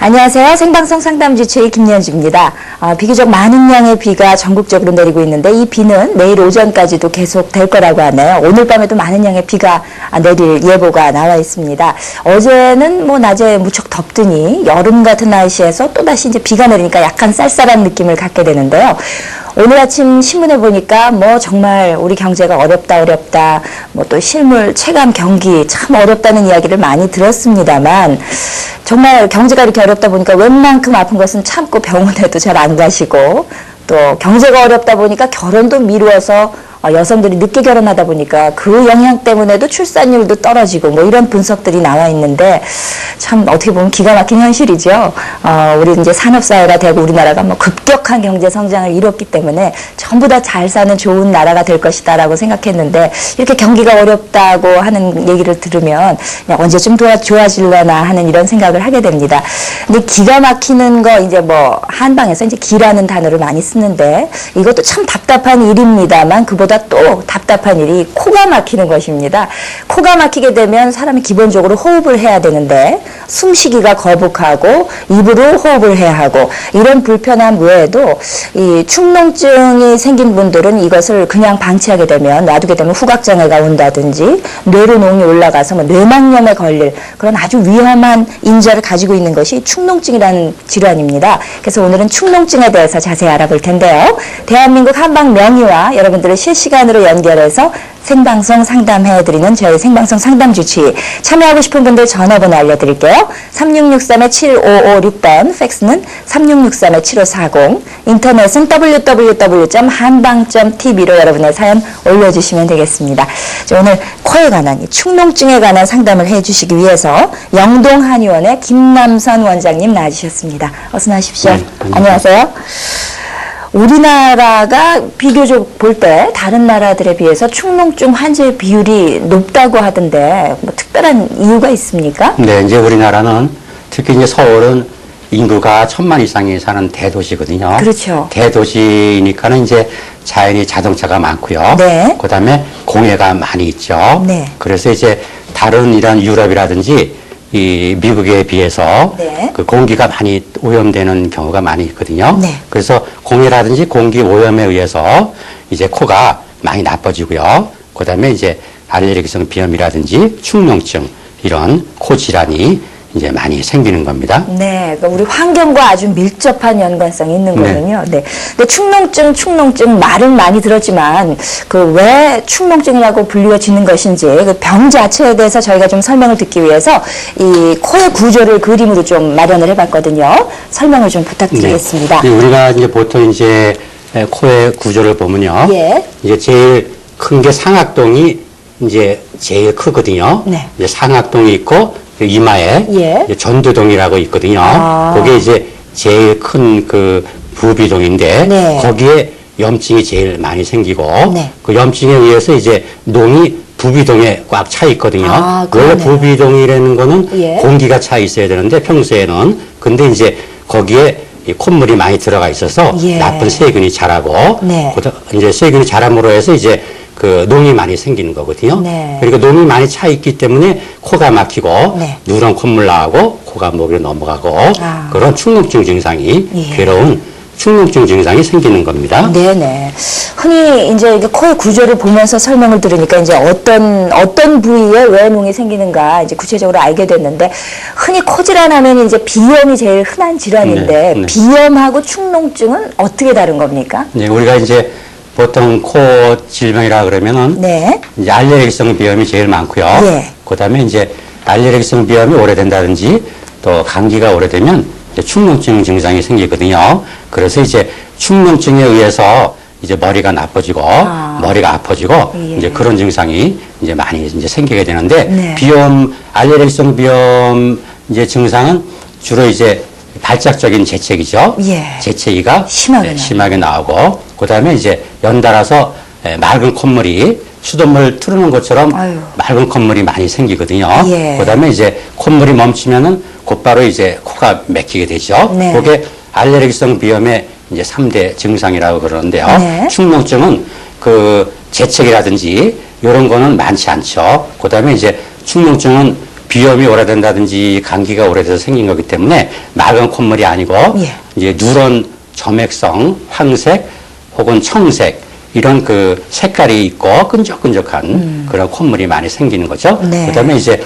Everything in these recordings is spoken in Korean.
안녕하세요. 생방송 상담 주치의 김연주입니다. 비교적 많은 양의 비가 전국적으로 내리고 있는데 이 비는 내일 오전까지도 계속 될 거라고 하네요. 오늘 밤에도 많은 양의 비가 내릴 예보가 나와 있습니다. 어제는 낮에 무척 덥더니 여름 같은 날씨에서 또다시 이제 비가 내리니까 약간 쌀쌀한 느낌을 갖게 되는데요. 오늘 아침 신문에 보니까 정말 우리 경제가 어렵다 또 실물 체감 경기 참 어렵다는 이야기를 많이 들었습니다만 정말 경제가 이렇게 어렵다 보니까 웬만큼 아픈 것은 참고 병원에도 잘 안 가시고 또 경제가 어렵다 보니까 결혼도 미루어서 여성들이 늦게 결혼하다 보니까 그 영향 때문에도 출산율도 떨어지고 이런 분석들이 나와 있는데 참 어떻게 보면 기가 막힌 현실이죠. 우리 이제 산업사회가 되고 우리나라가 급격한 경제 성장을 이뤘기 때문에 전부 다 잘 사는 좋은 나라가 될 것이다라고 생각했는데 이렇게 경기가 어렵다고 하는 얘기를 들으면 언제쯤 좋아질려나 하는 이런 생각을 하게 됩니다. 근데 기가 막히는 거 이제 한방에서 이제 기라는 단어를 많이 쓰는데 이것도 참 답답한 일입니다만 그보다 또 답답한 일이 코가 막히는 것입니다. 코가 막히게 되면 사람이 기본적으로 호흡을 해야 되는데 숨쉬기가 거북하고 입으로 호흡을 해야 하고 이런 불편함 외에도 이 축농증이 생긴 분들은 이것을 그냥 방치하게 되면 놔두게 되면 후각장애가 온다든지 뇌로 농이 올라가서 뇌막염에 걸릴 그런 아주 위험한 인자를 가지고 있는 것이 축농증이라는 질환입니다. 그래서 오늘은 축농증에 대해서 자세히 알아볼 텐데요. 대한민국 한방 명의와 여러분들의 실시간으로 연결해서 생방송 상담해드리는 저희 생방송 상담 주치 참여하고 싶은 분들 전화번호 알려드릴게요. 3663-7556번 팩스는 3663-7540 인터넷은 www.한방.tv로 여러분의 사연 올려주시면 되겠습니다. 오늘 코에 관한 축농증에 관한 상담을 해주시기 위해서 영동한의원의 김남선 원장님 나와주셨습니다. 어서 나오십시오. 네, 안녕하세요. 우리나라가 비교적 볼 때 다른 나라들에 비해서 축농증 환자의 비율이 높다고 하던데 특별한 이유가 있습니까? 네, 이제 우리나라는 특히 이제 서울은 인구가 1,000만 이상이 사는 대도시거든요. 그렇죠. 대도시니까는 이제 자연히 자동차가 많고요. 네. 그다음에 공해가 많이 있죠. 네. 그래서 이제 다른 이런 유럽이라든지 이 미국에 비해서 네. 그 공기가 많이 오염되는 경우가 많이 있거든요. 네. 그래서 공해라든지 공기 오염에 의해서 이제 코가 많이 나빠지고요. 그다음에 이제 알레르기성 비염이라든지 축농증 이런 코 질환이 이제 많이 생기는 겁니다. 네, 그러니까 우리 환경과 아주 밀접한 연관성이 있는 거군요. 네. 근데 축농증 말은 많이 들었지만 왜 축농증이라고 불리워지는 것인지 그 병 자체에 대해서 저희가 좀 설명을 듣기 위해서 이 코의 구조를 그림으로 좀 마련을 해봤거든요. 설명을 좀 부탁드리겠습니다. 네. 우리가 이제 보통 이제 코의 구조를 보면요. 예. 이제 제일 큰 게 상악동이 이제 제일 크거든요. 네. 이제 상악동이 있고 이마에 예. 이제 전두동이라고 있거든요. 그게 이제 제일 큰 그 부비동인데 네. 거기에 염증이 제일 많이 생기고 네. 그 염증에 의해서 이제 농이 부비동에 꽉 차 있거든요. 원래 그러네요. 부비동이라는 거는 예. 공기가 차 있어야 되는데 평소에는 근데 이제 거기에 이 콧물이 많이 들어가 있어서 예. 나쁜 세균이 자라고 네. 이제 세균이 자람으로 해서 이제 그 농이 많이 생기는 거거든요. 네. 그러니까 농이 많이 차 있기 때문에 코가 막히고 네. 누런 콧물 나오고 코가 목으로 넘어가고 그런 축농증 증상이 예. 괴로운 축농증 증상이 생기는 겁니다. 네네. 흔히 이제 코의 구조를 보면서 설명을 들으니까 이제 어떤 부위에 왜 농이 생기는가 이제 구체적으로 알게 됐는데 흔히 코 질환하면 이제 비염이 제일 흔한 질환인데 네, 네. 비염하고 축농증은 어떻게 다른 겁니까? 네, 우리가 이제 보통 코 질병이라 그러면은 네. 이제 알레르기성 비염이 제일 많고요. 예. 그다음에 이제 알레르기성 비염이 오래된다든지 또 감기가 오래되면 이제 축농증 증상이 생기거든요. 그래서 이제 축농증에 의해서 이제 머리가 나빠지고 머리가 아파지고 예. 이제 그런 증상이 이제 많이 이제 생기게 되는데 네. 비염 알레르기성 비염 이제 증상은 주로 이제 발작적인 재채기죠. 예. 재채기가 심하게 나오고 그다음에 이제 연달아서 맑은 콧물이 수돗물 틀어놓은 것처럼 아유. 맑은 콧물이 많이 생기거든요. 예. 그다음에 이제 콧물이 멈추면은 곧바로 이제 코가 막히게 되죠. 네. 그게 알레르기성 비염의 이제 3대 증상이라고 그러는데요. 네. 축농증은 그 재채기라든지 이런 거는 많지 않죠. 그다음에 이제 축농증은 비염이 오래된다든지 감기가 오래돼서 생긴 거기 때문에 맑은 콧물이 아니고 예. 이제 누런 점액성, 황색 혹은 청색 이런 그 색깔이 있고 끈적끈적한 그런 콧물이 많이 생기는 거죠. 네. 그다음에 이제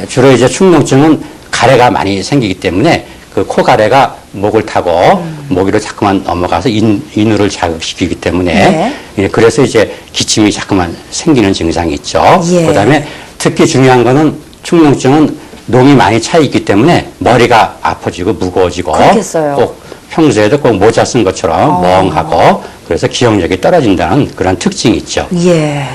주로 이제 축농증은 가래가 많이 생기기 때문에 그 코가래가 목을 타고 목 위로 자꾸만 넘어가서 인후를 자극시키기 때문에 네. 예, 그래서 이제 기침이 자꾸만 생기는 증상이 있죠. 예. 그다음에 특히 중요한 거는 축농증은 농이 많이 차 있기 때문에 머리가 아파지고 무거워지고 그렇겠어요. 꼭 평소에도 꼭 모자 쓴 것처럼 멍하고 그래서 기억력이 떨어진다는 그런 특징이 있죠. 예.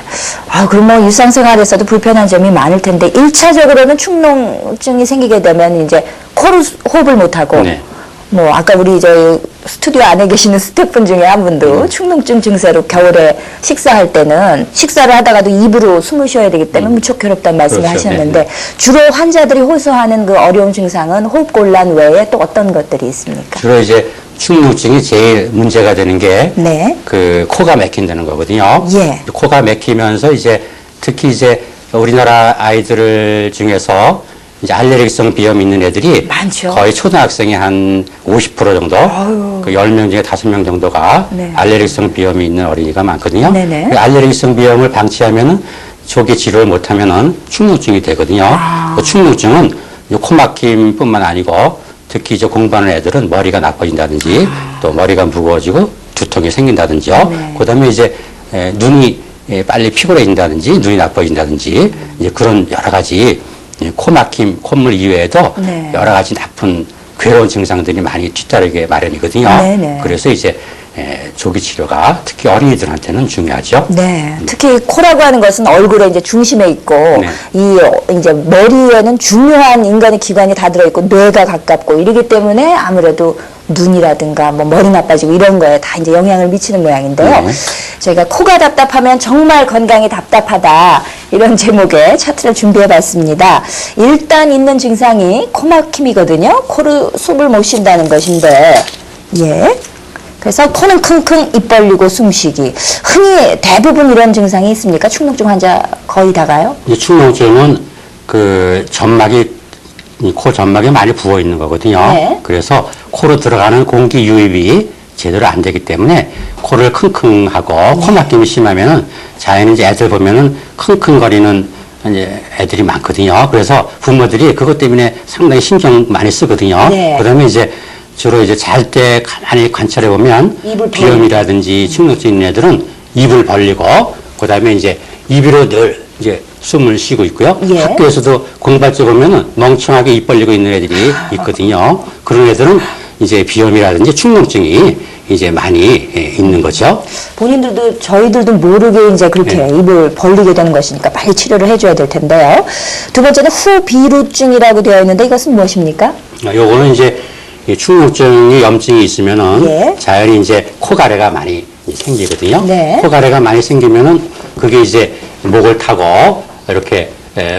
아, 그럼 뭐 일상생활에서도 불편한 점이 많을 텐데, 1차적으로는 축농증이 생기게 되면 이제 코로 호흡을 못하고, 네. 뭐, 아까 우리 저 스튜디오 안에 계시는 스태프분 중에 한 분도 축농증 증세로 겨울에 식사할 때는 식사를 하다가도 입으로 숨을 쉬어야 되기 때문에 무척 괴롭다는 말씀을 그렇죠. 하셨는데, 네, 네. 주로 환자들이 호소하는 그 어려운 증상은 호흡곤란 외에 또 어떤 것들이 있습니까? 주로 이제 축농증이 제일 문제가 되는 게 네. 그 코가 막힌다는 거거든요. 예. 코가 막히면서 이제 특히 이제 우리나라 아이들 중에서 이제 알레르기성 비염이 있는 애들이 많죠. 거의 초등학생의 한 50% 정도, 그 10명 중에 5명 정도가 네. 알레르기성 비염이 있는 어린이가 많거든요. 네네. 그 알레르기성 비염을 방치하면은 조기 치료를 못하면은 축농증이 되거든요. 그 축농증은 이 코막힘뿐만 아니고 특히 이제 공부하는 애들은 머리가 나빠진다든지 또 머리가 무거워지고 두통이 생긴다든지요. 네. 그다음에 이제 눈이 빨리 피곤해진다든지 눈이 나빠진다든지 이제 그런 여러 가지 코막힘, 콧물 이외에도 네. 여러 가지 나쁜 괴로운 증상들이 많이 뒤따르게 마련이거든요. 네네. 그래서 이제 조기 치료가 특히 어린이들한테는 중요하죠. 네, 특히 코라고 하는 것은 얼굴에 이제 중심에 있고 네. 이 이제 머리에는 중요한 인간의 기관이 다 들어 있고 뇌가 가깝고 이러기 때문에 아무래도 눈이라든가 뭐 머리 나빠지고 이런 거에 다 이제 영향을 미치는 모양인데요. 네. 저희가 코가 답답하면 정말 건강이 답답하다 이런 제목의 차트를 준비해봤습니다. 일단 있는 증상이 코막힘이거든요. 코로 숨을 못 쉰다는 것인데, 예. 그래서 코는 킁킁 입 벌리고 숨쉬기. 흔히 대부분 이런 증상이 있습니까? 축농증 환자 거의 다가요? 이 축농증은 그 점막이 이 코 점막에 많이 부어 있는 거거든요. 네. 그래서 코로 들어가는 공기 유입이 제대로 안 되기 때문에 코를 킁킁하고 코막힘이 심하면은 자연히 이제 애들 보면은 킁킁거리는 이제 애들이 많거든요. 그래서 부모들이 그것 때문에 상당히 신경 많이 쓰거든요. 네. 그다음에 이제 주로 이제 잘 때 가만히 관찰해 보면 입을 비염이라든지 축농증 있는 애들은 입을 벌리고 그다음에 이제 입으로 늘 이제 숨을 쉬고 있고요. 예. 학교에서도 공부할 때 보면은 멍청하게 입 벌리고 있는 애들이 있거든요. 그런 애들은 이제 비염이라든지 축농증이 이제 많이 있는 거죠. 본인들도 저희들도 모르게 이제 그렇게 네. 입을 벌리게 되는 것이니까 빨리 치료를 해줘야 될 텐데요. 두 번째는 후비루증이라고 되어 있는데 이것은 무엇입니까? 요거는 이제 이 축농증이 염증이 있으면은 예. 자연히 이제 코가래가 많이 생기거든요. 네. 코가래가 많이 생기면은 그게 이제 목을 타고 이렇게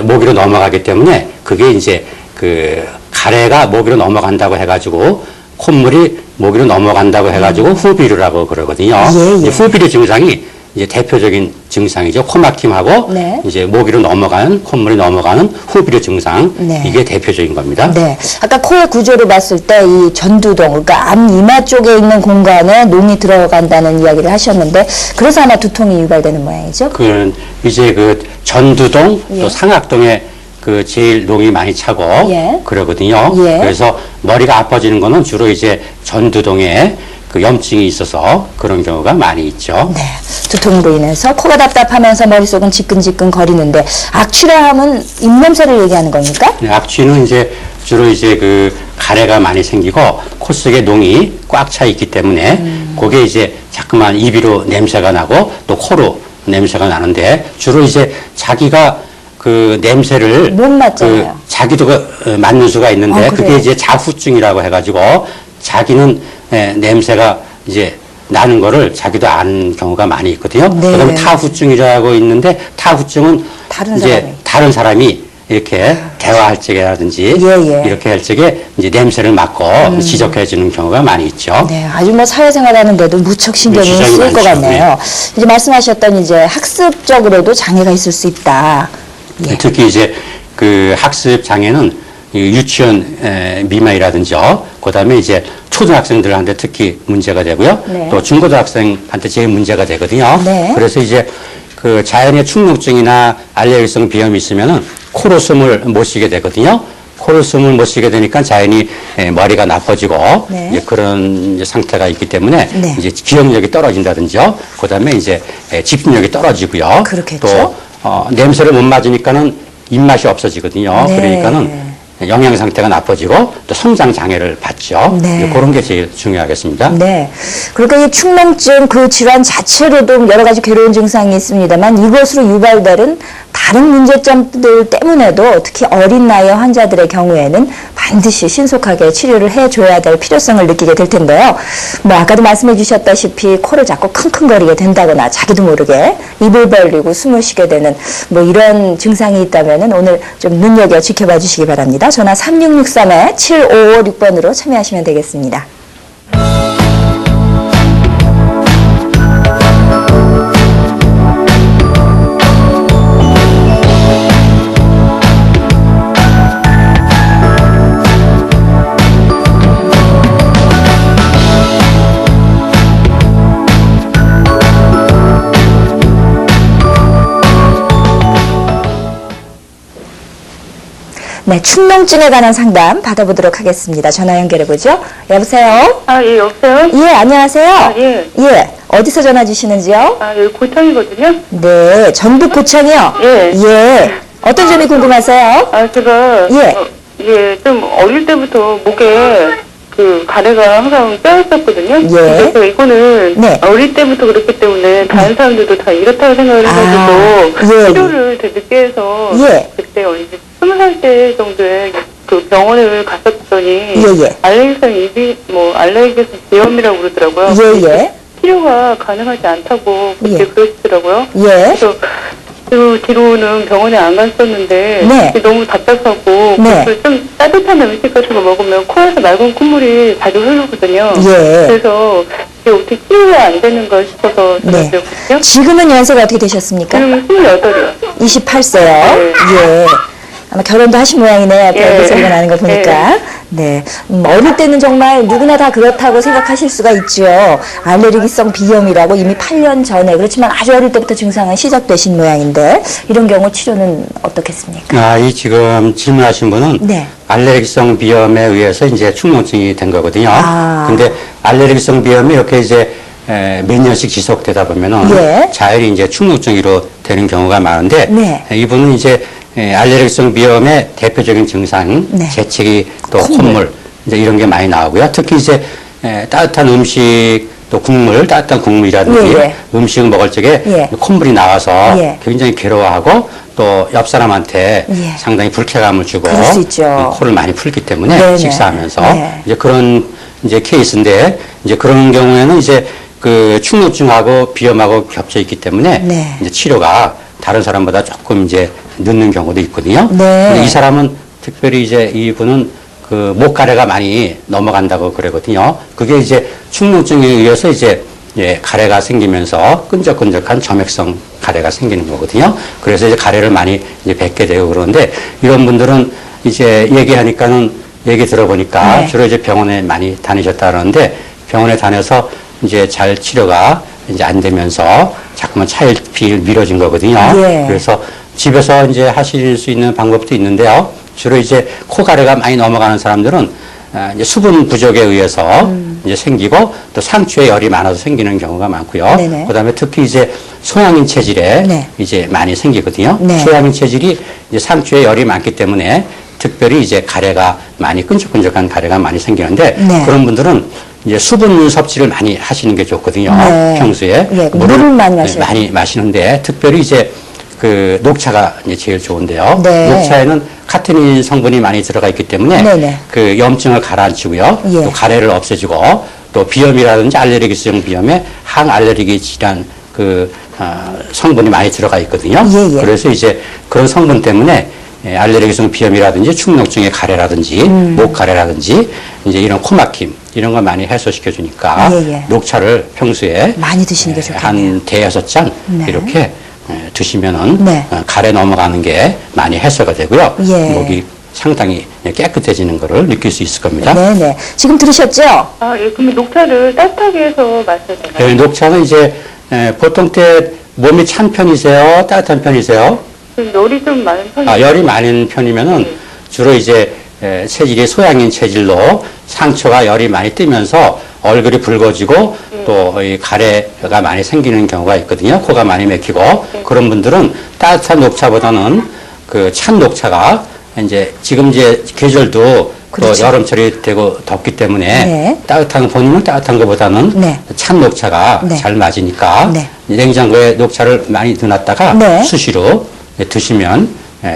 목 위로 넘어가기 때문에 그게 이제 그 가래가 목 위로 넘어간다고 해가지고 콧물이 목 위로 넘어간다고 해가지고 후비루라고 그러거든요. 예, 예. 이제 후비루 증상이 이제 대표적인 증상이죠. 코막힘하고 네. 이제 목 위로 넘어가는 콧물이 넘어가는 후비루 증상 네. 이게 대표적인 겁니다. 네. 아까 코의 구조를 봤을 때 이 전두동, 그러니까 앞 이마 쪽에 있는 공간에 농이 들어간다는 이야기를 하셨는데 그래서 아마 두통이 유발되는 모양이죠? 그 이제 그 전두동 예. 또 상악동에 그 제일 농이 많이 차고 예. 그러거든요. 예. 그래서 머리가 아파지는 거는 주로 이제 전두동에 그 염증이 있어서 그런 경우가 많이 있죠. 네. 두통으로 인해서 코가 답답하면서 머릿속은 지끈지끈 거리는데 악취라 하면 입냄새를 얘기하는 겁니까? 네, 악취는 이제 주로 이제 그 가래가 많이 생기고 코 속에 농이 꽉 차 있기 때문에 그게 이제 자꾸만 입으로 냄새가 나고 또 코로 냄새가 나는데 주로 이제 자기가 그 냄새를 못 맡잖아요. 그 자기도 맡는 수가 있는데 아, 그게 그래요? 이제 자후증이라고 해가지고 자기는 냄새가 이제 나는 거를 자기도 아는 경우가 많이 있거든요. 네. 그다음에 타후증이라고 있는데 타후증은 다른 이제 사람이. 다른 사람이 이렇게 대화할 적이라든지 예, 예. 이렇게 할 적에 이제 냄새를 맡고 지적해 주는 경우가 많이 있죠. 네, 아주 뭐 사회생활 하는데도 무척 신경이 지장이 쓰일 것 많죠. 같네요. 이제 말씀하셨던 이제 학습적으로도 장애가 있을 수 있다. 예. 특히 이제 그 학습 장애는 유치원 미만이라든지 그다음에 이제 초등학생들한테 특히 문제가 되고요. 네. 또 중고등학생한테 제일 문제가 되거든요. 네. 그래서 이제 그 자연의 축농증이나 알레르기성 비염이 있으면은 코로 숨을 못 쉬게 되거든요. 코로 숨을 못 쉬게 되니까 자연히 머리가 나빠지고 네. 이제 그런 이제 상태가 있기 때문에 네. 이제 기억력이 떨어진다든지요. 그다음에 이제 집중력이 떨어지고요. 그렇겠죠. 또 냄새를 못 맡으니까는 입맛이 없어지거든요. 네. 그러니까는 영양 상태가 나빠지고 또 성장 장애를 받죠. 네. 그런 게 제일 중요하겠습니다. 네. 그러니까 이 축농증 그 질환 자체로도 여러 가지 괴로운 증상이 있습니다만 이것으로 유발되는 다른 문제점들 때문에도 특히 어린 나이의 환자들의 경우에는 반드시 신속하게 치료를 해줘야 될 필요성을 느끼게 될 텐데요. 뭐 아까도 말씀해 주셨다시피 코를 자꾸 킁킁거리게 된다거나 자기도 모르게 입을 벌리고 숨을 쉬게 되는 뭐 이런 증상이 있다면은 오늘 좀 눈여겨 지켜봐 주시기 바랍니다. 전화 3663-7556번으로 참여하시면 되겠습니다. 네, 축농증에 관한 상담 받아보도록 하겠습니다. 전화 연결해보죠. 여보세요? 아, 예, 여보세요? 예, 안녕하세요. 아, 예. 예, 어디서 전화 주시는지요? 아, 여기 고창이거든요? 네, 전북 고창이요? 예. 예. 어떤 점이 궁금하세요? 아, 제가. 예. 예, 좀 어릴 때부터 목에 그 가래가 항상 뼈였었거든요? 예. 그래서 이거는 네. 어릴 때부터 그렇기 때문에 다른 사람들도 다 이렇다고 생각을 해가지고 예. 치료를 되게 늦게 해서 예. 그때 언제 20살 때 정도에 그 병원을 갔었더니 예. 알레르기성 비염이라고 그러더라고요. 예. 치료가 가능하지 않다고 그때 예. 그러시더라고요. 예. 그래서 그 뒤로는 병원에 안 갔었는데 네. 너무 답답하고 네. 그래서 좀 따뜻한 음식 같은 거 먹으면 코에서 맑은 콧물이 자주 흐르거든요. 예. 그래서 이게 어떻게 치료가 안 되는가 싶어서 네. 전화드렸거든요. 지금은 연세가 어떻게 되셨습니까? 지금 28이요. 28세요. 네. 예. 아마 결혼도 하신 모양이네요. 앞에 예. 그 소리가 나는 거 보니까. 네. 어릴 때는 정말 누구나 다 그렇다고 생각하실 수가 있죠. 알레르기성 비염이라고 이미 8년 전에 그렇지만 아주 어릴 때부터 증상은 시작되신 모양인데 이런 경우 치료는 어떻겠습니까? 이 지금 질문하신 분은 네. 알레르기성 비염에 의해서 이제 축농증이 된 거거든요. 아. 근데 알레르기성 비염이 이렇게 이제 몇 년씩 지속되다 보면은 예. 자연히 이제 축농증으로 되는 경우가 많은데 네. 이분은 이제 알레르기성 비염의 대표적인 증상, 네. 재채기 또 콧물 이제 이런 게 많이 나오고요. 특히 이제 따뜻한 음식 또 국물, 따뜻한 국물이라든지 예. 음식을 먹을 적에 예. 콧물이 나와서 예. 굉장히 괴로워하고 또 옆 사람한테 예. 상당히 불쾌감을 주고 그럴 수 있죠. 코를 많이 풀기 때문에 네네. 식사하면서 네. 이제 그런 이제 케이스인데 이제 그런 경우에는 이제 그 축농증하고 비염하고 겹쳐 있기 때문에 네. 이제 치료가 다른 사람보다 조금 이제 늦는 경우도 있거든요. 네. 근데 이 사람은 특별히 이제 이분은 그 목가래가 많이 넘어간다고 그러거든요. 그게 이제 축농증에 의해서 이제 가래가 생기면서 끈적끈적한 점액성 가래가 생기는 거거든요. 그래서 이제 가래를 많이 이제 뱉게 되고 그러는데 이런 분들은 이제 얘기 들어보니까 네. 주로 이제 병원에 많이 다니셨다 그러는데 병원에 다녀서 이제 잘 치료가 이제 안 되면서 자꾸만 차일피일 미뤄진 거거든요. 예. 그래서 집에서 이제 하실 수 있는 방법도 있는데요. 주로 이제 코가래가 많이 넘어가는 사람들은 이제 수분 부족에 의해서 이제 생기고 또 상추에 열이 많아서 생기는 경우가 많고요. 네네. 그다음에 특히 이제 소양인 체질에 네. 이제 많이 생기거든요. 네. 소양인 체질이 이제 상추에 열이 많기 때문에 특별히 이제 가래가 많이 끈적끈적한 가래가 많이 생기는데 네. 그런 분들은 이제 수분 섭취를 많이 하시는 게 좋거든요. 네. 평소에 예, 물을 많이 마셔야 많이 마시는데 특별히 이제 그 녹차가 이제 제일 좋은데요. 네. 녹차에는 카테닌 성분이 많이 들어가 있기 때문에 네네. 그 염증을 가라앉히고요. 예. 또 가래를 없애주고 또 비염이라든지 알레르기성 비염에 항알레르기 질환 성분이 많이 들어가 있거든요. 예. 그래서 이제 그런 성분 때문에 알레르기성 비염이라든지 축농증의 가래라든지 목 가래라든지 이제 이런 코막힘 이런 걸 많이 해소시켜 주니까 예. 녹차를 평소에 많이 드시는 게 좋겠네요. 한 대여섯 잔 네. 이렇게 드시면은 네. 가래 넘어가는 게 많이 해소가 되고요. 예. 목이 상당히 깨끗해지는 것을 느낄 수 있을 겁니다. 네네. 지금 들으셨죠? 아, 예. 그러면 녹차를 따뜻하게 해서 마셔야 되나요? 녹차는 이제 보통 때 몸이 찬 편이세요? 따뜻한 편이세요? 열이 좀 많은 편이에요. 열이 많은 편이면은 주로 이제 체질이 소양인 체질로 상처가 열이 많이 뜨면서 얼굴이 붉어지고 또 이 가래가 많이 생기는 경우가 있거든요. 코가 많이 막히고 그런 분들은 따뜻한 녹차보다는 그 찬 녹차가 이제 지금 이제 계절도 그렇죠. 또 여름철이 되고 덥기 때문에 네. 따뜻한 본인은 따뜻한 것보다는 네. 찬 녹차가 네. 잘 맞으니까 네. 냉장고에 녹차를 많이 넣어놨다가 네. 수시로 드시면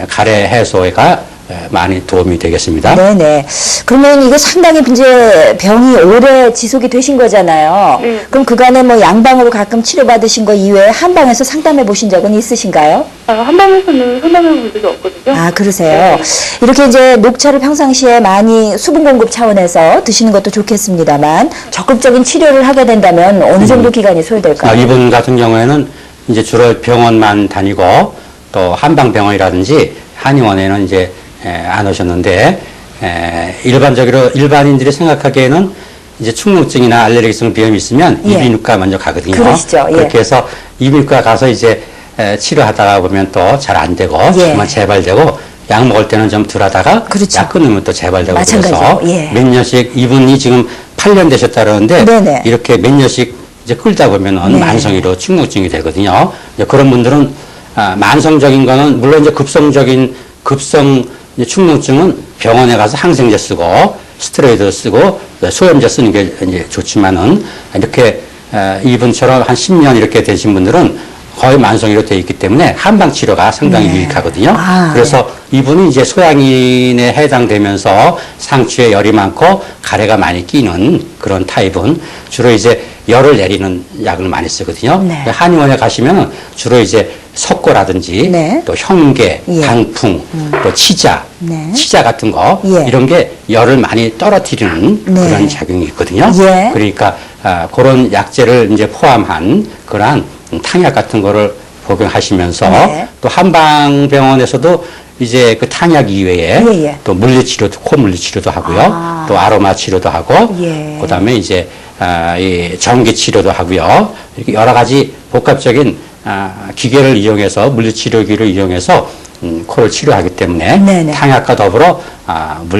가래 해소가 많이 도움이 되겠습니다. 네네. 그러면 이거 상당히 이제 병이 오래 지속이 되신 거잖아요. 네. 그럼 그간에 뭐 양방으로 가끔 치료받으신 거 이외에 한방에서 상담해 보신 적은 있으신가요? 아, 한방에서는 상담해 본 적이 없거든요. 아, 그러세요. 네. 이렇게 이제 녹차를 평상시에 많이 수분 공급 차원에서 드시는 것도 좋겠습니다만 적극적인 치료를 하게 된다면 어느 정도 기간이 소요될까요? 이분 같은 경우에는 이제 주로 병원만 다니고 또 한방병원이라든지 한의원에는 이제 안 오셨는데 일반적으로 일반인들이 생각하기에는 이제 축농증이나 알레르기성 비염이 있으면 예. 이비인후과 먼저 가거든요. 그러시죠. 예. 그렇게 해서 이비인후과 가서 이제 치료하다가 보면 또 잘 안 되고 예. 정말 재발되고 약 먹을 때는 좀 덜 하다가 그렇죠. 약 끊으면 또 재발되고 그래서 마찬가지죠. 예. 몇 년씩 이분이 지금 8년 되셨다 그러는데 네네. 이렇게 몇 년씩 이제 끌다 보면은 네. 만성으로 축농증이 되거든요. 이제 그런 분들은 만성적인 거는 물론 이제 급성 이제 축농증은 병원에 가서 항생제 쓰고 스테로이드 쓰고 소염제 쓰는 게 이제 좋지만은 이렇게 이분처럼 한 10년 이렇게 되신 분들은 거의 만성으로 되어 있기 때문에 한방 치료가 상당히 네. 유익하거든요. 아, 그래서 이분이 이제 소양인에 해당되면서 상추에 열이 많고 가래가 많이 끼는 그런 타입은 주로 이제 열을 내리는 약을 많이 쓰거든요. 네. 한의원에 가시면 주로 이제 석고라든지 네. 또 현계, 예. 강풍, 또 치자, 네. 치자 같은 거 예. 이런 게 열을 많이 떨어뜨리는 네. 그런 작용이 있거든요. 예. 그러니까 그런 약재를 이제 포함한 그러한 탕약 같은 거를 복용하시면서 네. 또 한방병원에서도 이제 그 탕약 이외에 예, 예. 또 물리치료도 코 물리치료도 하고요. 아. 또 아로마 치료도 하고 예. 그다음에 이제 이 전기 치료도 하고요. 이렇게 여러 가지 복합적인 기계를 이용해서 물리치료기를 이용해서 코를 치료하기 때문에 네네. 탕약과 더불어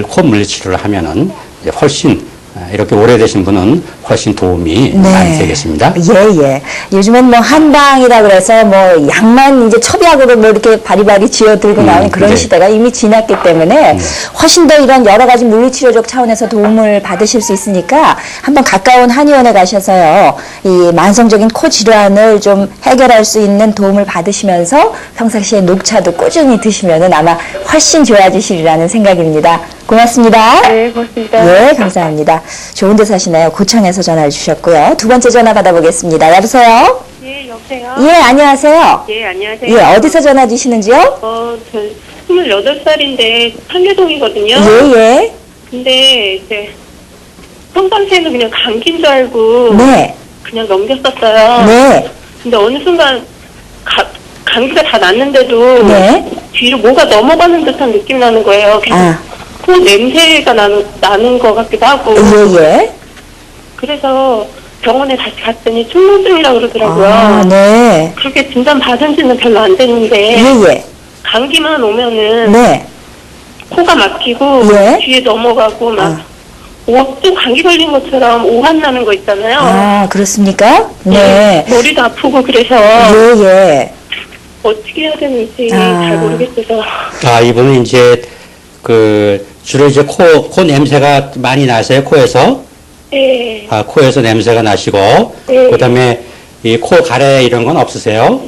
코 물리치료를 하면은 이제 훨씬 이렇게 오래되신 분은 훨씬 도움이 많이 되겠습니다. 예, 예. 요즘은 뭐 한방이라 그래서 뭐 약만 이제 첩약으로 뭐 이렇게 바리바리 쥐어 들고 나오는 그런 네. 시대가 이미 지났기 때문에 훨씬 더 이런 여러 가지 물리치료적 차원에서 도움을 받으실 수 있으니까 한번 가까운 한의원에 가셔서요. 이 만성적인 코 질환을 좀 해결할 수 있는 도움을 받으시면서 평상시에 녹차도 꾸준히 드시면은 아마 훨씬 좋아지시리라는 생각입니다. 고맙습니다. 네, 고맙습니다. 예, 감사합니다. 좋은 데 사시나요? 고창에서 전화를 주셨고요. 두 번째 전화 받아보겠습니다. 여보세요? 예, 여보세요? 예, 안녕하세요. 예, 안녕하세요. 예, 어디서 전화 주시는지요? 저 28살인데 판교동이거든요. 예, 예. 근데 이제 평상시에는 그냥 감기인 줄 알고 네, 그냥 넘겼었어요. 네, 근데 어느 순간 감기가 다 났는데도 네. 뒤로 뭐가 넘어가는 듯한 느낌 나는 거예요. 계속 아, 코 냄새가 나는 것 같기도 하고. 예, 예. 그래서 병원에 다시 갔더니 축농증이라고 그러더라고요. 아, 네. 그렇게 진단 받은 지는 별로 안 됐는데 예, 예. 감기만 오면은 네. 코가 막히고 예? 뒤에 넘어가고 막 또 감기 걸린 것처럼 오한 나는 거 있잖아요. 아, 그렇습니까? 네. 머리도 아프고 그래서 예, 예. 어떻게 해야 되는지 아. 잘 모르겠어서. 이분은 이제 주로 이제 코 냄새가 많이 나세요, 코에서. 예. 코에서 냄새가 나시고, 네. 그다음에 이 코 가래 이런 건 없으세요?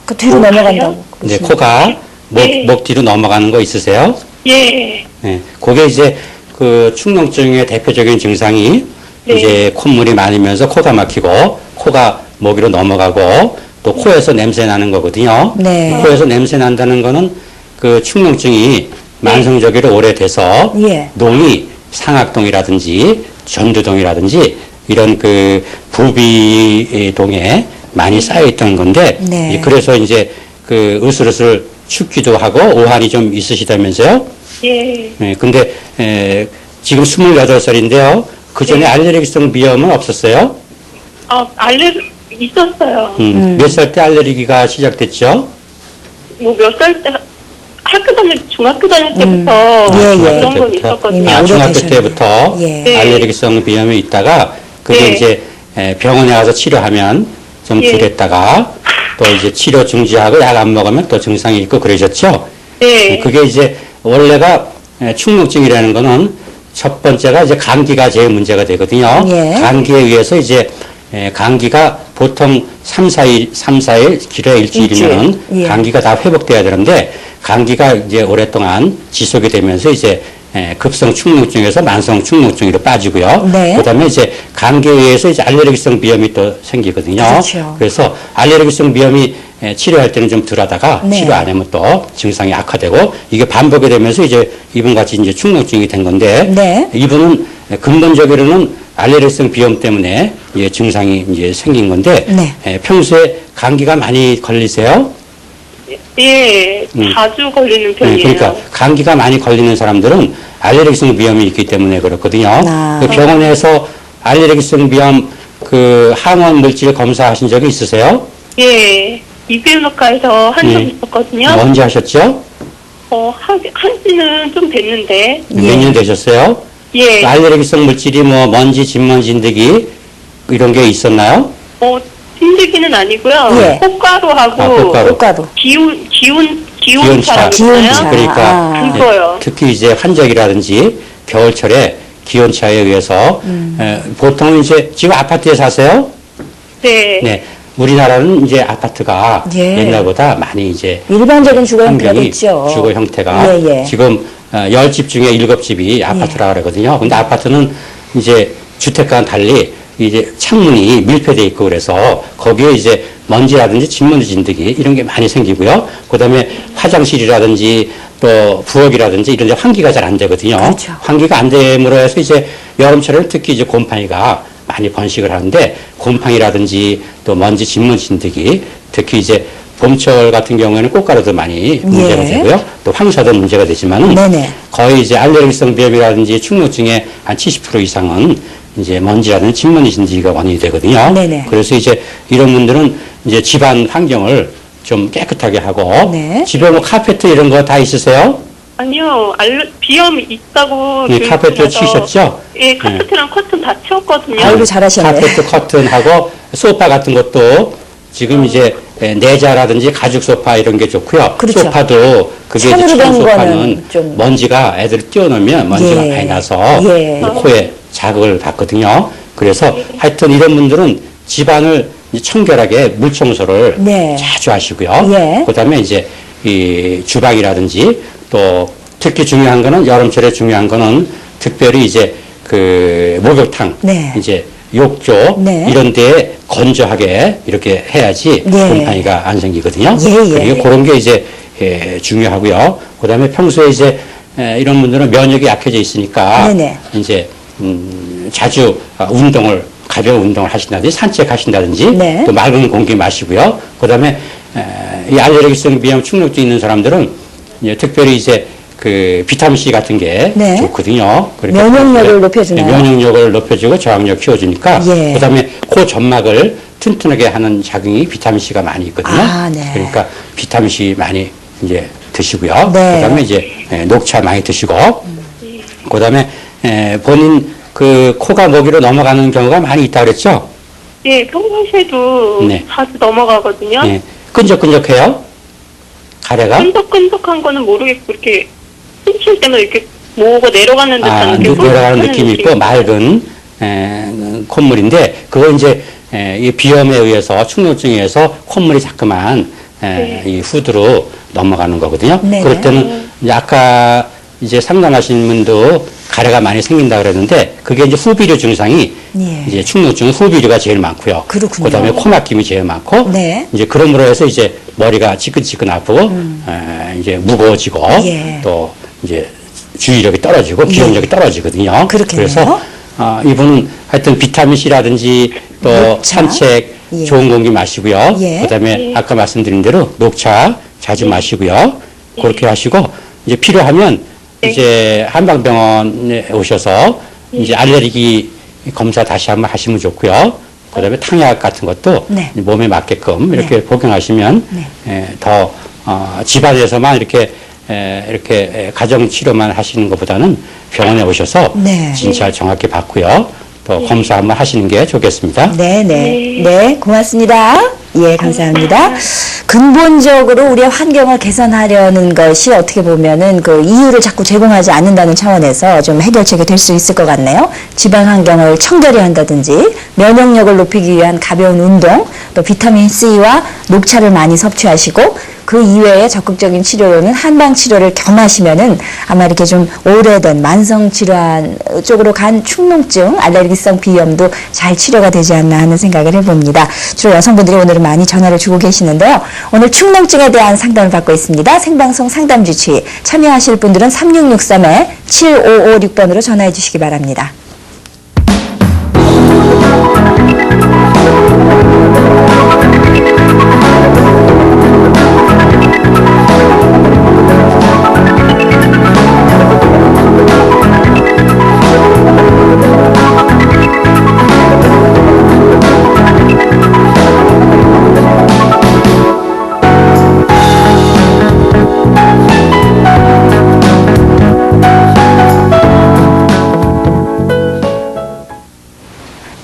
그 뒤로 넘어간다고. 이제 코가 네. 목 뒤로 넘어가는 거 있으세요? 예. 네. 그게 이제 그 축농증의 대표적인 증상이 네. 이제 콧물이 많으면서 코가 막히고, 코가 목 위로 넘어가고, 또 코에서 냄새 나는 거거든요. 네. 코에서 냄새 난다는 거는 그 축농증이 만성적으로 오래돼서 예. 농이 상악동이라든지 전두동이라든지 이런 그 부비동에 많이 쌓여 있던 건데 네. 그래서 이제 그 으슬으슬 춥기도 하고 오한이 좀 있으시다면서요? 예. 네, 근데 지금 28살인데요. 그 전에 네. 알레르기성 비염은 없었어요? 있었어요. 몇 살 때 알레르기가 시작됐죠? 뭐 몇 살 때, 중학교 다닐 때부터 예, 예. 그런 건 있었거든요. 이미 중학교 오래되셨네요. 때부터 예. 네. 알레르기성 비염이 있다가 그게 네. 이제 병원에 가서 치료하면 좀 예. 줄였다가 또 이제 치료 중지하고 약 안 먹으면 또 증상이 있고 그러셨죠? 네. 그게 이제 원래가 축농증이라는 거는 첫 번째가 이제 감기가 제일 문제가 되거든요. 예. 감기에 의해서 이제 감기가 보통 3, 4일, 길어야 일주일이면 예. 감기가 다 회복돼야 되는데 감기가 이제 오랫동안 지속이 되면서 이제 급성 축농증에서 만성 축농증으로 빠지고요. 네. 그다음에 이제 감기에 의해서 이제 알레르기성 비염이 또 생기거든요. 그렇죠. 그래서 알레르기성 비염이 치료할 때는 좀 덜하다가 네. 치료 안 하면 또 증상이 악화되고 이게 반복이 되면서 이제 이분같이 이제 축농증이 된 건데 네. 이분은 근본적으로는 알레르기성 비염 때문에 이제 증상이 이제 생긴 건데 네. 평소에 감기가 많이 걸리세요? 예. 자주 걸리는 편이에요. 그러니까 감기가 많이 걸리는 사람들은 알레르기성 비염이 있기 때문에 그렇거든요. 아. 그 병원에서 알레르기성 비염 그 항원 물질 검사하신 적이 있으세요? 예. 이비인후과에서 한 적 예. 있었거든요. 언제 하셨죠? 한지는 좀 됐는데. 예. 몇 년 되셨어요? 예. 알레르기성 물질이 뭐 먼지, 진먼지, 진드기 이런 게 있었나요? 진드기는 아니고요. 예. 꽃가루하고 꽃가루. 꽃가루. 기온차. 기온차. 그러니까 아. 그거요. 특히 이제 환절기라든지 겨울철에 기온차에 의해서 보통 이제 지금 아파트에 사세요? 네. 네. 우리나라는 이제 아파트가 예. 옛날보다 많이 이제 일반적인 주거 형태가 환경이 됐죠. 주거 형태가 예, 예. 지금 10집 중에 7집이 아파트라 그러거든요. 근데 아파트는 이제 주택과는 달리 이제 창문이 밀폐돼 있고 그래서 거기에 이제 먼지라든지 진먼지 진드기 이런 게 많이 생기고요. 그다음에 화장실이라든지 또 부엌이라든지 이런 데 환기가 잘 안 되거든요. 그렇죠. 환기가 안 됨으로 해서 이제 여름철에는 특히 이제 곰팡이가 많이 번식을 하는데 곰팡이라든지 또 먼지 진먼지 진드기 특히 이제 봄철 같은 경우에는 꽃가루도 많이 문제가 예. 되고요. 또 황사도 문제가 되지만은 네네. 거의 이제 알레르기성 비염이라든지 축농증의 한 70% 이상은 이제 먼지라든지 진먼지 진드기가 원인이 되거든요. 네네. 그래서 이제 이런 분들은 이제 집안 환경을 좀 깨끗하게 하고 네. 집에 뭐 카페트 이런 거 다 있으세요? 아니요. 비염이 있다고. 예, 교육을 카페트 받아서- 치우셨죠? 예, 카페트랑 커튼 다 치웠거든요. 아이고, 잘하셨네. 카페트 커튼하고 소파 같은 것도 지금 이제 내자라든지 가죽 소파 이런 게 좋고요. 그렇죠. 소파도 그게 이제 천으로 된 천 소파는 거는 좀- 먼지가 애들이 뛰어놓으면 먼지가 예. 많이 나서 예. 코에 자극을 받거든요. 그래서 하여튼 이런 분들은 집안을 이제 청결하게 물 청소를 네. 자주 하시고요. 예. 그다음에 이제 이 주방이라든지 또 특히 중요한 거는 여름철에 중요한 거는 특별히 이제 그 목욕탕 네. 이제 욕조 네. 이런 데에 건조하게 이렇게 해야지 예. 곰팡이가 안 생기거든요. 예, 예. 그리고 그런 게 이제 중요하고요. 그다음에 평소에 이제 이런 분들은 면역이 약해져 있으니까 네네. 이제 자주 운동을 가벼운 운동을 하신다든지 산책하신다든지 네. 또 맑은 공기 마시고요. 그다음에 이 알레르기성 비염 축농증 있는 사람들은 이제 특별히 이제 그 비타민 C 같은 게 네. 좋거든요. 면역력을 높여주나요? 면역력을 높여주고 저항력 키워주니까. 예. 그다음에 코 점막을 튼튼하게 하는 작용이 비타민 C가 많이 있거든요. 아, 네. 그러니까 비타민 C 많이 이제 드시고요. 네. 그다음에 이제 녹차 많이 드시고. 그다음에 본인 그 코가 모기로 넘어가는 경우가 많이 있다 그랬죠? 예, 평상시에도 네. 자주 넘어가거든요. 예. 끈적끈적해요? 가래가? 끈적끈적한 거는 모르겠고, 이렇게, 훔칠 때마다 이렇게 뭐가 내려가는 듯한 느낌. 내려가는 느낌이 있고 맑은 콧물인데 그거 이제 이 비염에 의해서 축농증에 의해서 콧물이 자꾸만 이 후드로 넘어가는 거거든요. 네. 그럴 때는 이제 아까 이제 상담하신 분도 가래가 많이 생긴다 그랬는데 그게 이제 후비류 증상이 예. 이제 축농증은 후비류가 제일 많고요. 그렇군요. 그다음에 코막힘이 제일 많고 네. 이제 그러므로 해서 이제 머리가 지끈지끈 아프고 이제 무거워지고 예. 또 이제 주의력이 떨어지고 기억력이 떨어지거든요. 그렇겠네요. 그래서 이분은 하여튼 비타민 C라든지 또 녹차. 산책, 예. 좋은 공기 마시고요. 예. 그다음에 아까 말씀드린 대로 녹차 자주 마시고요. 그렇게 하시고 이제 필요하면 이제 한방병원에 오셔서 이제 알레르기 검사 다시 한번 하시면 좋고요. 그다음에 탕약 같은 것도 네. 몸에 맞게끔 이렇게 복용하시면 더 집안에서만 이렇게 가정 치료만 하시는 것보다는 병원에 오셔서 네. 진찰 정확히 받고요. 또 검사 한번 하시는 게 좋겠습니다. 네, 고맙습니다. 예, 감사합니다. 근본적으로 우리의 환경을 개선하려는 것이 어떻게 보면은 그 이유를 자꾸 제공하지 않는다는 차원에서 좀 해결책이 될 수 있을 것 같네요. 집안 환경을 청결히 한다든지 면역력을 높이기 위한 가벼운 운동, 또 비타민 C와 녹차를 많이 섭취하시고 그 이외에 적극적인 치료로는 한방 치료를 겸하시면은 아마 이렇게 좀 오래된 만성 질환 쪽으로 간 축농증, 알레르기성 비염도 잘 치료가 되지 않나 하는 생각을 해봅니다. 주로 여성분들이 오늘은 많이 전화를 주고 계시는데요. 오늘 축농증에 대한 상담을 받고 있습니다. 생방송 상담 주치 참여하실 분들은 3663-7556번으로 전화해 주시기 바랍니다.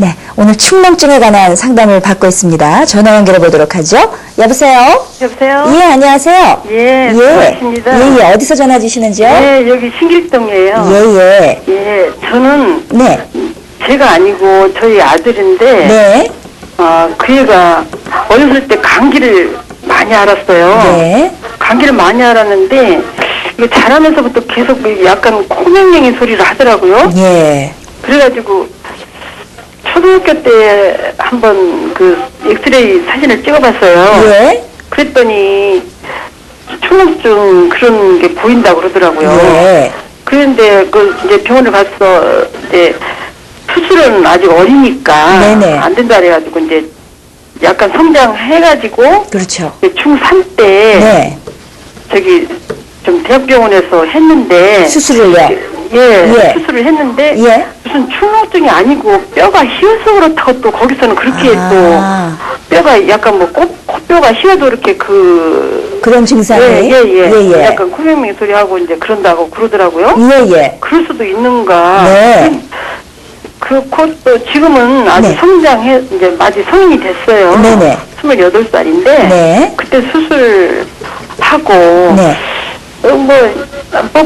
네, 오늘 축농증에 관한 상담을 받고 있습니다. 전화 연결해 보도록 하죠. 여보세요? 여보세요? 예, 안녕하세요. 예, 반갑습니다. 예, 어디서 전화 주시는지요? 예, 여기 신길동이에요. 예. 예, 저는 네, 제가 아니고 저희 아들인데, 네, 그 애가 어렸을 때 감기를 많이 앓았어요. 네. 감기를 많이 앓았는데, 이거 자라면서부터 계속 약간 코맹맹이 소리를 하더라고요. 예. 그래가지고, 초등학교 때 한번 그 엑스레이 사진을 찍어봤어요. 예. 그랬더니 축농증 그런 게 보인다고 그러더라고요. 예. 그런데 그 이제 병원을 가서 이제 수술은 아직 어리니까 네네. 안 된다 그래가지고 이제 약간 성장해가지고 그렇죠. 중3 때 네. 저기 좀 대학병원에서 했는데 수술을요? 예, 예. 수술을 했는데 예. 무슨 축농증이 아니고 뼈가 휘어서 그렇다고 또 거기서는 그렇게 아. 또 뼈가 약간 뭐 코뼈가 휘어도 이렇게 그런 증상이? 예. 약간 코맹맹이 소리 하고 이제 그런다고 그러더라고요. 예. 그럴 수도 있는가. 네. 그렇고 또 지금은 아직 네. 성장해 이제 아직 성인이 됐어요. 네네. 28살인데 네. 그때 수술하고 네.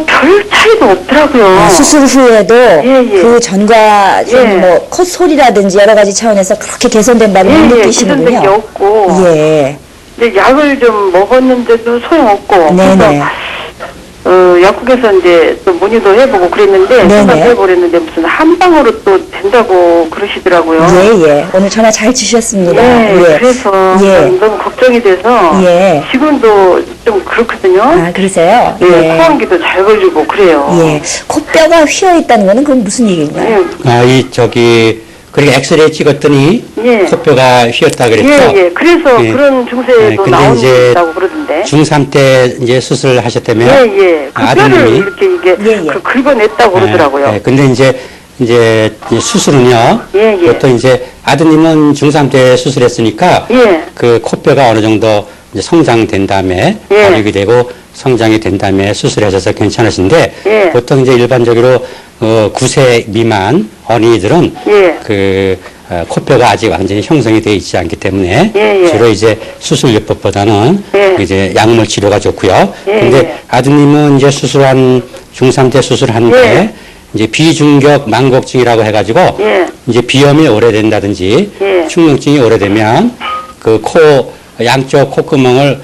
별 차이도 없더라고요. 수술 후에도 예. 그 전과 좀 예. 뭐 콧소리라든지 여러 가지 차원에서 그렇게 개선된 바를 못 느끼시는군요. 개선된 게 없고 예. 이제 약을 좀 먹었는데도 소용없고 네네. 그래서 약국에서 이제 또 문의도 해보고 그랬는데 네네. 해보랬는데 무슨 한방으로 또 된다고 그러시더라고요. 예. 오늘 전화 잘 주셨습니다. 예, 그래서 예. 너무 걱정이 돼서 예. 지금도 좀 그렇거든요. 아, 그러세요? 예, 코감기도 잘 걸리고 그래요. 예. 콧뼈가 휘어 있다는 거는 그건 무슨 얘기인가요? 그렇게 엑스레이 찍었더니 예. 코뼈가 휘었다 그랬죠. 예. 그래서 예. 그런 증세도 근데 나온다고 이제 그러던데. 중3 때 이제 수술을 하셨다며. 예. 그 뼈를 아드님이. 이렇게 이게 예. 긁어냈다고 그러더라고요. 예. 근데 이제 수술은요. 예. 보통 이제 아드님은 중3 때 수술했으니까 예. 그 코뼈가 어느 정도 이제 성장된 다음에 예. 발육이 되고 성장이 된 다음에 수술하셔서 괜찮으신데 예. 보통 이제 일반적으로 9세 미만 어린이들은 예. 코뼈가 아직 완전히 형성이 되어 있지 않기 때문에 예. 주로 이제 수술요법보다는 예. 이제 약물 치료가 좋고요. 예. 근데 아드님은 이제 중3 때 수술하는데 예. 이제 비중격 망곡증이라고 해가지고 예. 이제 비염이 오래된다든지 예. 축농증이 오래되면 그 양쪽 콧구멍을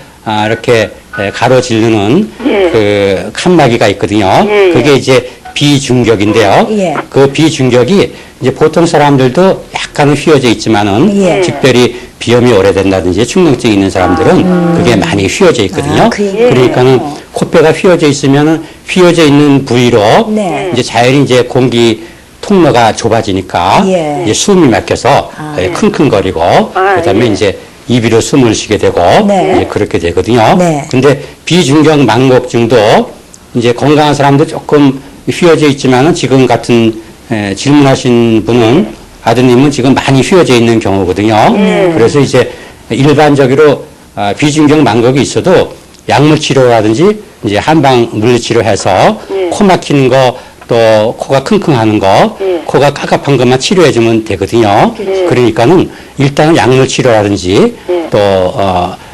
이렇게 가로지르는 예. 그 칸막이가 있거든요. 예. 그게 이제 비중격인데요. 예. 그 비중격이 이제 보통 사람들도 약간은 휘어져 있지만은 예. 특별히 비염이 오래된다든지 축농증이 있는 사람들은 그게 많이 휘어져 있거든요. 아, 그 얘기예요. 그러니까는 코뼈가 휘어져 있으면은 휘어져 있는 부위로 네. 이제 자연히 이제 공기 통로가 좁아지니까 예. 이제 숨이 막혀서 킁킁거리고 그다음에 예. 이제 입으로 숨을 쉬게 되고 네. 예, 그렇게 되거든요. 네. 근데 비중격 망곡증도 이제 건강한 사람도 조금 휘어져 있지만은 지금 같은 질문하신 분은 아드님은 지금 많이 휘어져 있는 경우거든요. 그래서 이제 일반적으로 비중격 망곡이 있어도 약물 치료라든지 이제 한방 물리치료해서 코 막히는 거 또 코가 킁킁하는 거, 코가 깝깝한 것만 치료해주면 되거든요. 그러니까는 일단은 약물 치료라든지 또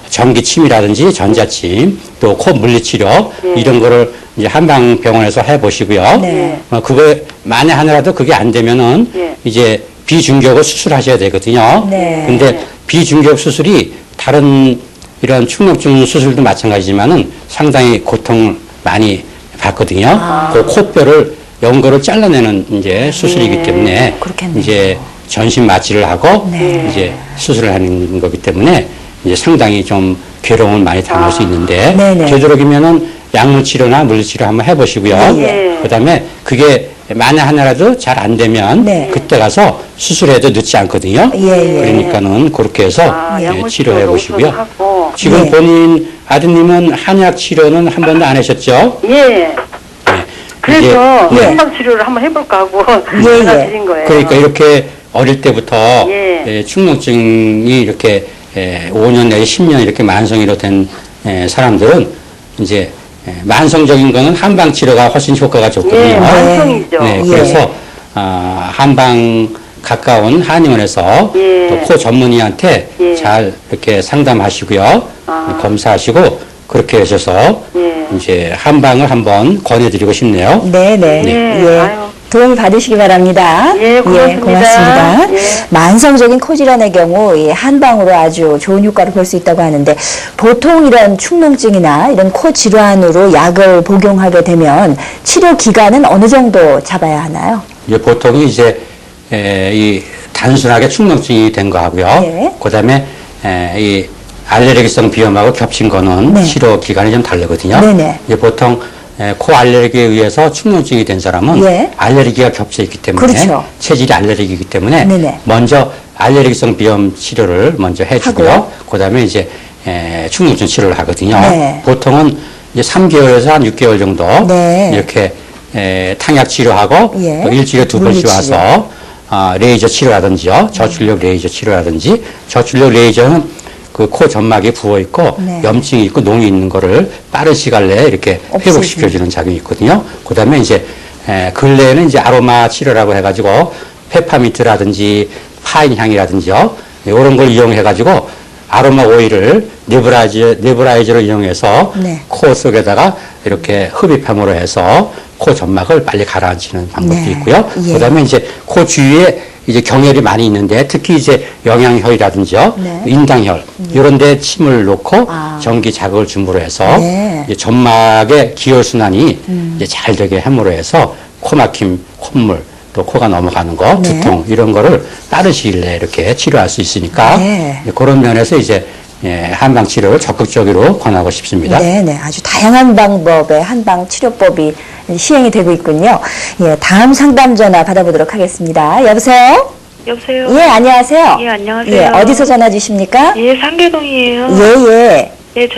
전기침이라든지 전자침, 또 코 물리치료 이런 거를 이제 한방병원에서 해보시고요. 네. 그거 만에 하나라도 그게 안 되면은 이제 비중격을 수술하셔야 되거든요. 네. 근데 비중격 수술이 다른 이런 축농증 수술도 마찬가지지만은 상당히 고통을 많이 받거든요. 그 코뼈를 연골을 잘라내는 이제 수술이기 때문에 그렇겠네요. 이제 전신 마취를 하고 이제 수술을 하는 거기 때문에 이제 상당히 좀 괴로움을 많이 당할 수 있는데 네네. 되도록이면은 약물 치료나 물리 치료 한번 해보시고요. 예. 그다음에 그게 만에 하나라도 잘 안 되면 네. 그때 가서 수술해도 늦지 않거든요. 예, 예. 그러니까는 그렇게 해서 약물 치료해 치료도 보시고요. 하고. 지금 네. 본인 아드님은 한약 치료는 한 번도 안 하셨죠? 예. 네. 그래서 이게, 네. 한방 치료를 한번 해볼까 하고 예, 전화 예. 드린 거예요. 그러니까 이렇게 어릴 때부터 예. 축농증이 이렇게 5년 내지 10년 이렇게 만성으로 된 사람들은 이제 만성적인 거는 한방 치료가 훨씬 효과가 좋거든요. 예, 만성이죠. 네, 예. 그래서 한방 가까운 한의원에서 예. 또 코 전문의한테 예. 잘 이렇게 상담하시고요. 검사하시고 그렇게 하셔서 이제 한방을 한번 권해드리고 싶네요. 네네. 네. 예. 아유. 도움 받으시기 바랍니다. 예, 고맙습니다. 고맙습니다. 예. 만성적인 코질환의 경우 이 한방으로 아주 좋은 효과를 볼 수 있다고 하는데 보통 이런 축농증이나 이런 코 질환으로 약을 복용하게 되면 치료 기간은 어느 정도 잡아야 하나요? 이제 보통 이제 이 단순하게 축농증이 된 거 하고요. 예. 그다음에 이 알레르기성 비염하고 겹친 거는 네. 치료 기간이 좀 다르거든요. 네네. 이제 보통 코 알레르기에 의해서 축농증이 된 사람은 예. 알레르기가 겹쳐 있기 때문에 그렇죠. 체질이 알레르기이기 때문에 네네. 먼저 알레르기성 비염 치료를 먼저 해주고요. 하고요. 그다음에 이제 축농증 치료를 하거든요. 네. 보통은 이제 3개월에서 한 6개월 정도 네. 이렇게 탕약 치료하고 예. 또 일주일에 2번씩 물리치료. 와서 레이저 치료라든지요. 저출력 레이저 치료라든지 저출력 레이저는 그 코 점막이 부어 있고 네. 염증이 있고 농이 있는 거를 빠른 시간 내에 이렇게 없애주는. 회복시켜주는 작용이 있거든요. 그다음에 이제 근래에는 이제 아로마 치료라고 해가지고 페퍼민트라든지 파인 향이라든지요. 이런 걸 이용해가지고 아로마 오일을 네브라이저로 이용해서 네. 코 속에다가 이렇게 흡입함으로 해서 코 점막을 빨리 가라앉히는 방법도 네. 있고요. 예. 그다음에 이제 코 주위에 이제 경혈이 많이 있는데 특히 이제 영양혈이라든지요, 네. 인당혈 이런 데 침을 놓고 아. 전기 자극을 줌으로 해서 네. 이제 점막의 기혈 순환이 이제 잘 되게 함으로 해서 코 막힘, 콧물 또 코가 넘어가는 거, 네. 두통 이런 거를 빠른 시일 내에 이렇게 치료할 수 있으니까 네. 그런 면에서 이제 한방 치료를 적극적으로 권하고 싶습니다. 네네. 아주 다양한 방법의 한방 치료법이 시행이 되고 있군요. 예, 다음 상담 전화 받아보도록 하겠습니다. 여보세요? 여보세요? 예, 안녕하세요. 예, 안녕하세요. 예, 어디서 전화 주십니까? 예, 상계동이에요. 예, 예,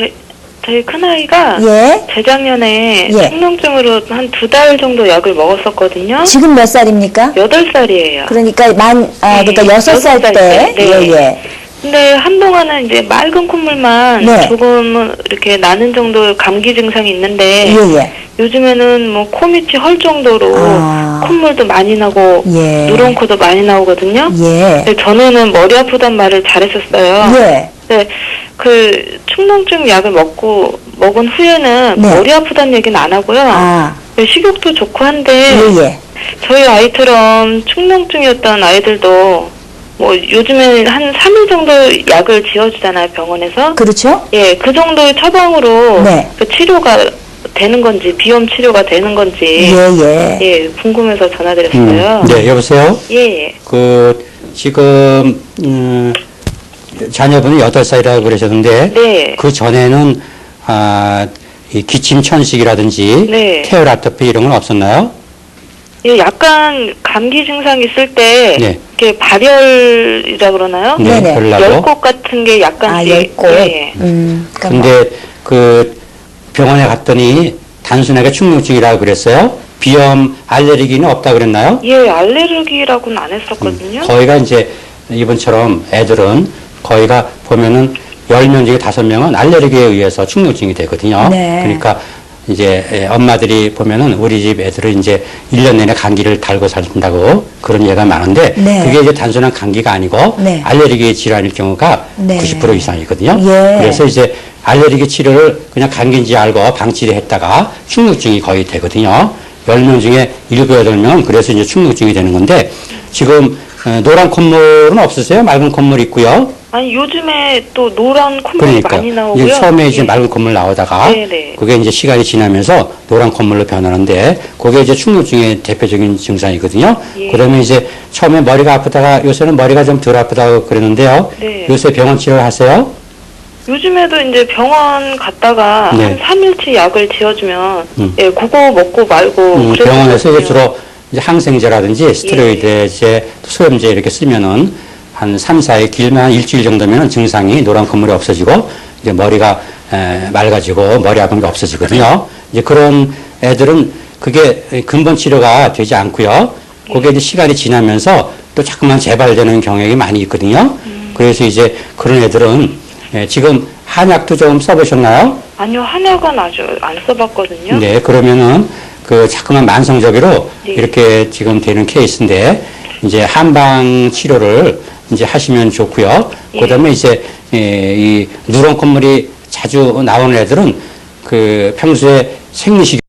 저희 큰아이가 예. 재작년에 예. 축농증으로 한 2달 정도 약을 먹었었거든요. 지금 몇 살입니까? 8살이에요. 그러니까 그러니까 예, 6살 때. 네. 예, 예. 근데 한동안은 이제 맑은 콧물만 네. 조금 이렇게 나는 정도 감기 증상이 있는데 예, 예. 요즘에는 뭐 코 밑이 헐 정도로 아. 콧물도 많이 나고 예. 누런 코도 많이 나오거든요. 예. 근데 전에는 머리 아프단 말을 잘했었어요. 예. 네, 그 축농증 약을 먹은 후에는 네. 머리 아프다는 얘기는 안 하고요. 아. 네, 식욕도 좋고 한데 예, 예. 저희 아이처럼 축농증이었던 아이들도 뭐 요즘에 한 3일 정도 약을 지어주잖아요, 병원에서. 그렇죠? 예, 그 정도의 처방으로 네. 그 치료가 되는 건지 비염 치료가 되는 건지 예, 예. 예, 궁금해서 전화드렸어요. 네, 여보세요? 예. 지금 자녀분이 8살이라고 그러셨는데 네. 그 전에는 이 기침 천식이라든지 네. 태열 아토피 이런 건 없었나요? 예, 약간 감기 증상 있을 때 네. 이렇게 발열이라 그러나요? 네, 네네. 별나고. 열꽃 같은 게 약간씩. 열꽃. 예. 그러니까 뭐 근데 그 병원에 갔더니 단순하게 축농증이라고 그랬어요. 비염, 알레르기는 없다 그랬나요? 예, 알레르기라고는 안 했었거든요. 거의가 이제 이번처럼 애들은 거의가 보면은 10명 중에 5명은 알레르기에 의해서 축농증이 되거든요. 네. 그러니까 이제 엄마들이 보면은 우리 집 애들은 이제 1년 내내 감기를 달고 살린다고 그런 예가 많은데 네. 그게 이제 단순한 감기가 아니고 네. 알레르기 질환일 경우가 네. 90% 이상이거든요. 예. 그래서 이제 알레르기 치료를 그냥 감기인지 알고 방치를 했다가 축농증이 거의 되거든요. 10명 중에 7, 8명은 그래서 이제 축농증이 되는 건데 지금 노란 콧물은 없으세요? 맑은 콧물 있고요. 아니, 요즘에 또 노란 콧물이 그러니까 많이 나오고요. 이제 처음에 이제 예. 맑은 콧물 나오다가 네네. 그게 이제 시간이 지나면서 노란 콧물로 변하는데 그게 이제 축농증의 대표적인 증상이거든요. 예. 그러면 이제 처음에 머리가 아프다가 요새는 머리가 좀 덜 아프다고 그랬는데요. 네. 요새 병원 치료를 하세요? 요즘에도 이제 병원 갔다가 네. 한 3일치 약을 지어주면 예, 그거 먹고 말고 그랬었거든요. 병원에서 이제 주로 이제 항생제라든지 스테로이드제, 소염제 이렇게 쓰면은 한 3, 4일 길면 한 일주일 정도면은 증상이 노란 콧물이 없어지고 이제 머리가 맑아지고 머리 아픈 게 없어지거든요. 이제 그런 애들은 그게 근본 치료가 되지 않고요. 그게 이제 시간이 지나면서 또 자꾸만 재발되는 경향이 많이 있거든요. 그래서 이제 그런 애들은 지금 한약도 좀 써보셨나요? 아니요, 한약은 아주 안 써봤거든요. 네, 그러면은 그 자꾸만 만성적으로 네. 이렇게 지금 되는 케이스인데 이제 한방 치료를 이제 하시면 좋고요. 예. 그다음에 이제 이 누런 콧물이 자주 나오는 애들은 그 평소에 생리식